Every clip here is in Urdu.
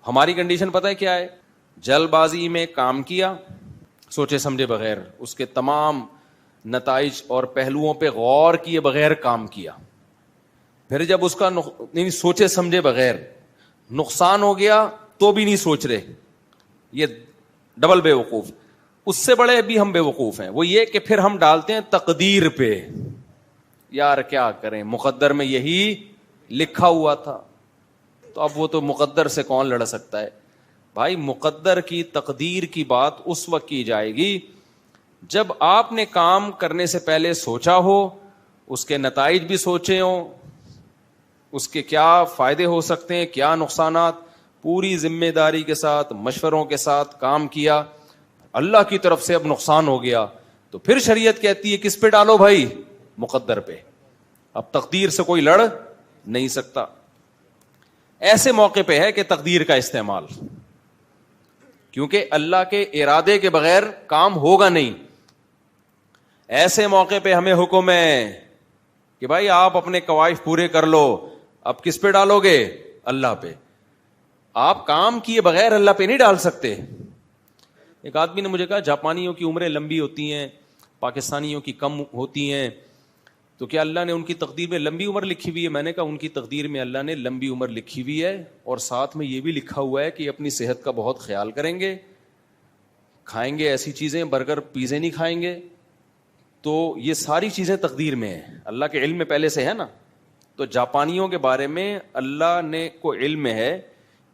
ہماری کنڈیشن پتہ ہے کیا ہے؟ جلد بازی میں کام کیا سوچے سمجھے بغیر، اس کے تمام نتائج اور پہلوؤں پہ غور کیے بغیر کام کیا، پھر جب اس کا نہیں سوچے سمجھے بغیر نقصان ہو گیا تو بھی نہیں سوچ رہے، یہ ڈبل بے وقوف۔ اس سے بڑے بھی ہم بے وقوف ہیں، وہ یہ کہ پھر ہم ڈالتے ہیں تقدیر پہ، یار کیا کریں مقدر میں یہی لکھا ہوا تھا۔ تو اب وہ تو مقدر سے کون لڑ سکتا ہے بھائی؟ مقدر کی تقدیر کی بات اس وقت کی جائے گی جب آپ نے کام کرنے سے پہلے سوچا ہو، اس کے نتائج بھی سوچے ہوں، اس کے کیا فائدے ہو سکتے ہیں، کیا نقصانات، پوری ذمہ داری کے ساتھ مشوروں کے ساتھ کام کیا، اللہ کی طرف سے اب نقصان ہو گیا تو پھر شریعت کہتی ہے کس پہ ڈالو بھائی؟ مقدر پہ۔ اب تقدیر سے کوئی لڑ نہیں سکتا۔ ایسے موقع پہ ہے کہ تقدیر کا استعمال، کیونکہ اللہ کے ارادے کے بغیر کام ہوگا نہیں۔ ایسے موقع پہ ہمیں حکم ہے کہ بھائی آپ اپنے قوائف پورے کر لو، اب کس پہ ڈالو گے؟ اللہ پہ۔ آپ کام کیے بغیر اللہ پہ نہیں ڈال سکتے۔ ایک آدمی نے مجھے کہا جاپانیوں کی عمریں لمبی ہوتی ہیں، پاکستانیوں کی کم ہوتی ہیں، تو کیا اللہ نے ان کی تقدیر میں لمبی عمر لکھی ہوئی ہے؟ میں نے کہا ان کی تقدیر میں اللہ نے لمبی عمر لکھی ہوئی ہے، اور ساتھ میں یہ بھی لکھا ہوا ہے کہ اپنی صحت کا بہت خیال کریں گے، کھائیں گے ایسی چیزیں، برگر پیزے نہیں کھائیں گے۔ تو یہ ساری چیزیں تقدیر میں ہیں، اللہ کے علم میں پہلے سے ہے نا۔ تو جاپانیوں کے بارے میں اللہ نے کو علم ہے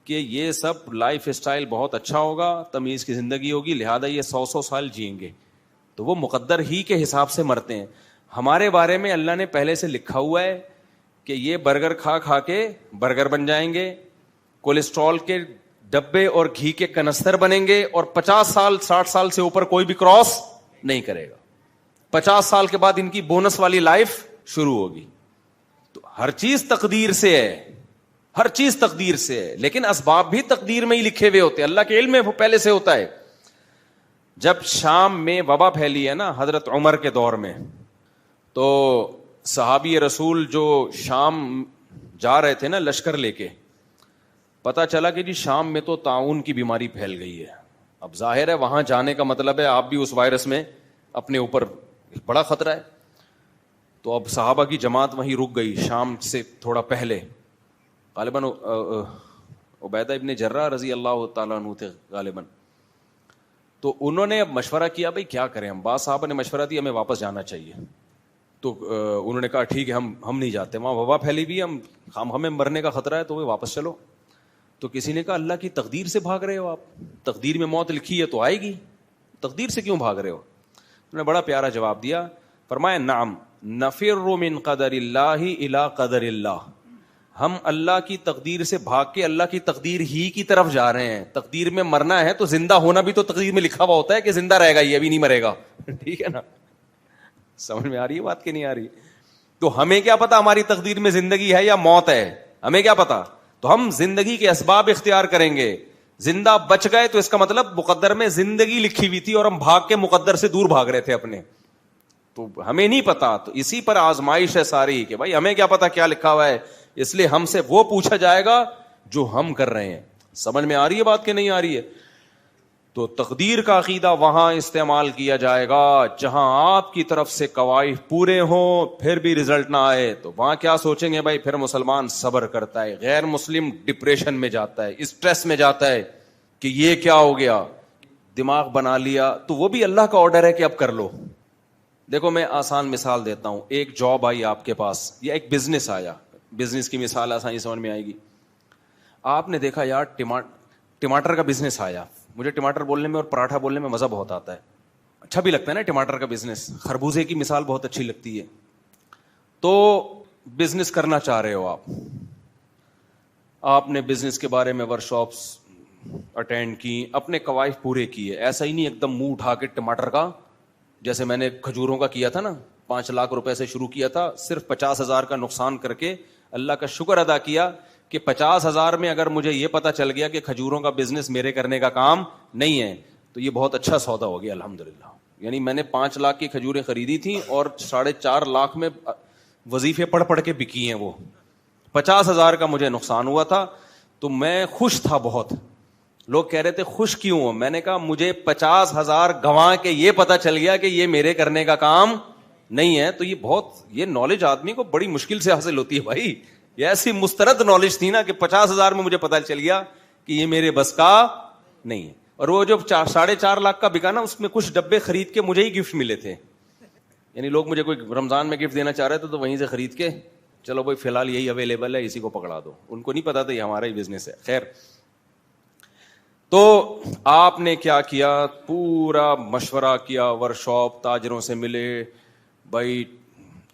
کہ یہ سب لائف اسٹائل بہت اچھا ہوگا، تمیز کی زندگی ہوگی، لہذا یہ 100 سال جئیں گے، تو وہ مقدر ہی کے حساب سے مرتے ہیں۔ ہمارے بارے میں اللہ نے پہلے سے لکھا ہوا ہے کہ یہ برگر کھا کھا کے برگر بن جائیں گے، کولیسٹرول کے ڈبے اور گھی کے کنستر بنیں گے، اور 50 سال 60 سال سے اوپر کوئی بھی کراس نہیں کرے گا۔ 50 سال کے بعد ان کی بونس والی لائف شروع ہوگی۔ تو ہر چیز تقدیر سے ہے، ہر چیز تقدیر سے ہے، لیکن اسباب بھی تقدیر میں ہی لکھے ہوئے ہوتے ہیں، اللہ کے علم میں وہ پہلے سے ہوتا ہے۔ جب شام میں وبا پھیلی ہے نا حضرت عمر کے دور میں، تو صحابی رسول جو شام جا رہے تھے نا لشکر لے کے، پتا چلا کہ جی شام میں تو طاعون کی بیماری پھیل گئی ہے۔ اب ظاہر ہے وہاں جانے کا مطلب ہے آپ بھی اس وائرس میں اپنے اوپر بڑا خطرہ ہے۔ تو اب صحابہ کی جماعت وہیں رک گئی شام سے تھوڑا پہلے، غالباً عبیدہ ابن جرح رضی اللہ تعالیٰ عنہ تھے غالباً۔ تو انہوں نے اب مشورہ کیا بھائی کیا کریں ہم، بعض صحابہ نے مشورہ دیا ہمیں واپس جانا چاہیے۔ تو انہوں نے کہا ٹھیک ہے ہم نہیں جاتے، وہاں وبا پھیلی ہوئی ہے، ہمیں مرنے کا خطرہ ہے، تو وہ واپس چلو۔ تو کسی نے کہا اللہ کی تقدیر سے بھاگ رہے ہو آپ، تقدیر میں موت لکھی ہے تو آئے گی، تقدیر سے کیوں بھاگ رہے ہو؟ انہوں نے بڑا پیارا جواب دیا، فرمایا نعم نفر من قدر اللہ الی قدر اللہ، ہم اللہ کی تقدیر سے بھاگ کے اللہ کی تقدیر ہی کی طرف جا رہے ہیں۔ تقدیر میں مرنا ہے تو زندہ ہونا بھی تو تقدیر میں لکھا ہوا ہوتا ہے کہ زندہ رہے گا، یہ ابھی نہیں مرے گا، ٹھیک ہے نا؟ سمجھ میں آ رہی ہے بات کہ نہیں آ رہی؟ تو ہمیں کیا پتا ہماری تقدیر میں زندگی ہے یا موت ہے، ہمیں کیا پتا؟ تو ہم زندگی کے اسباب اختیار کریں گے۔ زندہ بچ گئے تو اس کا مطلب مقدر میں زندگی لکھی ہوئی تھی اور ہم بھاگ کے مقدر سے دور بھاگ رہے تھے اپنے، تو ہمیں نہیں پتا۔ تو اسی پر آزمائش ہے ساری کہ بھائی ہمیں کیا پتا کیا لکھا ہوا ہے، اس لیے ہم سے وہ پوچھا جائے گا جو ہم کر رہے ہیں۔ سمجھ میں آ رہی ہے بات کہ نہیں آ رہی ہے؟ تو تقدیر کا عقیدہ وہاں استعمال کیا جائے گا جہاں آپ کی طرف سے قوائف پورے ہوں پھر بھی رزلٹ نہ آئے، تو وہاں کیا سوچیں گے بھائی؟ پھر مسلمان صبر کرتا ہے، غیر مسلم ڈپریشن میں جاتا ہے، اسٹریس میں جاتا ہے کہ یہ کیا ہو گیا، دماغ بنا لیا۔ تو وہ بھی اللہ کا آرڈر ہے کہ اب کر لو۔ دیکھو میں آسان مثال دیتا ہوں، ایک جاب آئی آپ کے پاس یا ایک بزنس آیا، بزنس کی مثال آسانی سمجھ میں آئے گی۔ آپ نے دیکھا یار ٹماٹر کا بزنس آیا، مجھے ٹماٹر بولنے میں اور پراٹھا بولنے میں مزہ بہت آتا ہے، اچھا بھی لگتا ہے نا ٹماٹر کا بزنس، خربوزے کی مثال بہت اچھی لگتی ہے۔ تو بزنس کرنا چاہ رہے ہو آپ نے بزنس کے بارے میں ورکشاپس اٹینڈ کی، اپنے قوائف پورے کیے، ایسا ہی نہیں ایک دم منہ اٹھا کے ٹماٹر کا، جیسے میں نے کھجوروں کا کیا تھا نا، 5 لاکھ روپے سے شروع کیا تھا، صرف 50,000 کا نقصان کر کے اللہ کا شکر ادا کیا کہ 50,000 میں اگر مجھے یہ پتا چل گیا کہ کھجوروں کا بزنس میرے کرنے کا کام نہیں ہے تو یہ بہت اچھا سودا ہو گیا الحمدللہ۔ یعنی میں نے 5 لاکھ کی کھجوریں خریدی تھیں اور 4.5 لاکھ میں وظیفے پڑھ پڑھ کے بکی ہیں، وہ 50,000 کا مجھے نقصان ہوا تھا۔ تو میں خوش تھا بہت. لوگ کہہ رہے تھے خوش کیوں ہو؟ میں نے کہا مجھے 50,000 گنوا کے یہ پتا چل گیا کہ یہ میرے کرنے کا کام نہیں ہے. تو یہ نالج آدمی کو بڑی مشکل سے حاصل ہوتی ہے بھائی. یہ ایسی مسترد نالج تھی نا کہ 50,000 میں مجھے پتا چل گیا کہ یہ میرے بس کا نہیں ہے. اور وہ جو 4.5 لاکھ کا بکا نا, اس میں کچھ ڈبے خرید کے مجھے ہی گفٹ ملے تھے. یعنی لوگ مجھے کوئی رمضان میں گفٹ دینا چاہ رہے تھے تو وہیں سے خرید کے چلو بھائی فی الحال یہی اویلیبل ہے, اسی کو پکڑا دو. ان کو نہیں پتا تھا یہ ہمارا ہی بزنس ہے. خیر, تو آپ نے کیا کیا؟ پورا مشورہ کیا, ورکشاپ, تاجروں سے ملے, بھائی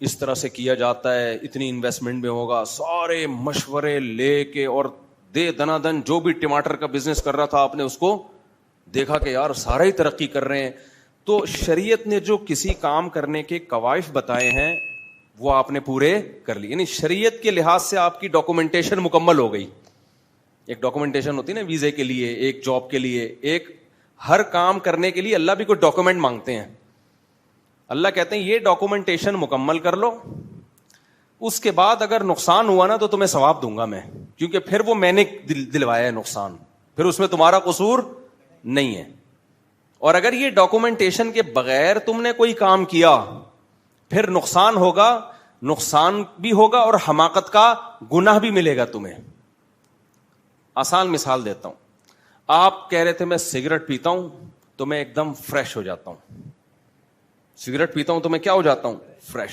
اس طرح سے کیا جاتا ہے, اتنی انویسٹمنٹ میں ہوگا, سارے مشورے لے کے, اور دے دنا دن جو بھی ٹماٹر کا بزنس کر رہا تھا آپ نے اس کو دیکھا کہ یار سارے ہی ترقی کر رہے ہیں. تو شریعت نے جو کسی کام کرنے کے کوائف بتائے ہیں وہ آپ نے پورے کر لی. یعنی شریعت کے لحاظ سے آپ کی ڈاکومنٹیشن مکمل ہو گئی. ایک ڈاکومنٹیشن ہوتی ہے نا ویزے کے لیے, ایک جاب کے لیے, ایک ہر کام کرنے کے لیے اللہ بھی کوئی ڈاکومنٹ مانگتے ہیں. اللہ کہتے ہیں یہ ڈاکومنٹیشن مکمل کر لو, اس کے بعد اگر نقصان ہوا نا تو تمہیں ثواب دوں گا میں, کیونکہ پھر وہ میں نے دلوایا ہے نقصان, پھر اس میں تمہارا قصور نہیں ہے. اور اگر یہ ڈاکومنٹیشن کے بغیر تم نے کوئی کام کیا پھر نقصان ہوگا, نقصان بھی ہوگا اور حماقت کا گناہ بھی ملے گا تمہیں. آسان مثال دیتا ہوں. آپ کہہ رہے تھے میں سگریٹ پیتا ہوں تو میں ایک دم فریش ہو جاتا ہوں. سگریٹ پیتا ہوں تو میں کیا ہو جاتا ہوں؟ فریش,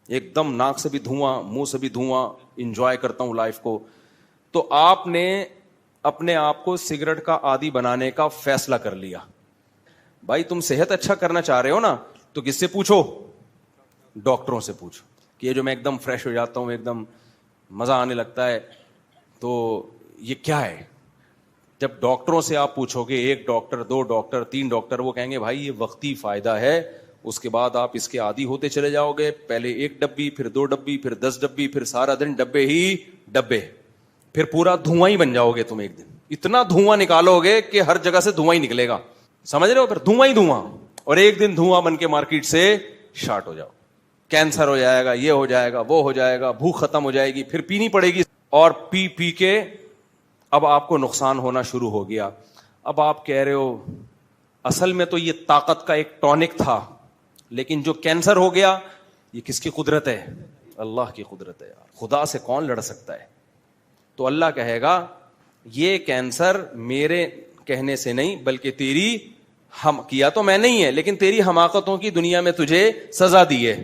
ایک دم ناک سے بھی دھواں, منہ سے بھی دھواں, انجوائے کرتا ہوں لائف کو. تو آپ نے اپنے آپ کو سگریٹ کا عادی بنانے کا فیصلہ کر لیا. بھائی تم صحت اچھا کرنا چاہ رہے ہو نا, تو کس سے پوچھو؟ ڈاکٹروں سے پوچھو کہ یہ جو میں ایک دم فریش ہو جاتا ہوں, ایک دم مزہ آنے لگتا ہے, تو یہ کیا ہے؟ جب ڈاکٹروں سے آپ پوچھو گے, 1 ڈاکٹر 2 ڈاکٹر 3 ڈاکٹر, وہ کہیں گے بھائی یہ وقتی فائدہ ہے, اس کے بعد آپ اس کے عادی ہوتے چلے جاؤ گے. پہلے 1 ڈبی, پھر 2 ڈبی, پھر 10 ڈبی, پھر سارا دن ڈبے ہی ڈبے, پھر پورا دھواں ہی بن جاؤ گے تم. ایک دن اتنا دھواں نکالو گے کہ ہر جگہ سے دھواں ہی نکلے گا, سمجھ رہے ہو؟ پھر دھواں ہی دھواں, اور ایک دن دھواں بن کے مارکیٹ سے شارٹ ہو جاؤ. کینسر ہو جائے گا, یہ ہو جائے گا, وہ ہو جائے گا, بھوک ختم ہو جائے گی, پھر پینی پڑے گی, اور پی پی کے اب آپ کو نقصان ہونا شروع ہو گیا. اب آپ کہہ رہے ہو اصل میں تو یہ طاقت کا ایک ٹونک تھا, لیکن جو کینسر ہو گیا یہ کس کی قدرت ہے؟ اللہ کی قدرت ہے. یار خدا سے کون لڑ سکتا ہے؟ تو اللہ کہے گا یہ کینسر میرے کہنے سے نہیں, بلکہ تیری ہم کیا تو میں نہیں ہے, لیکن تیری حماقتوں کی دنیا میں تجھے سزا دی ہے.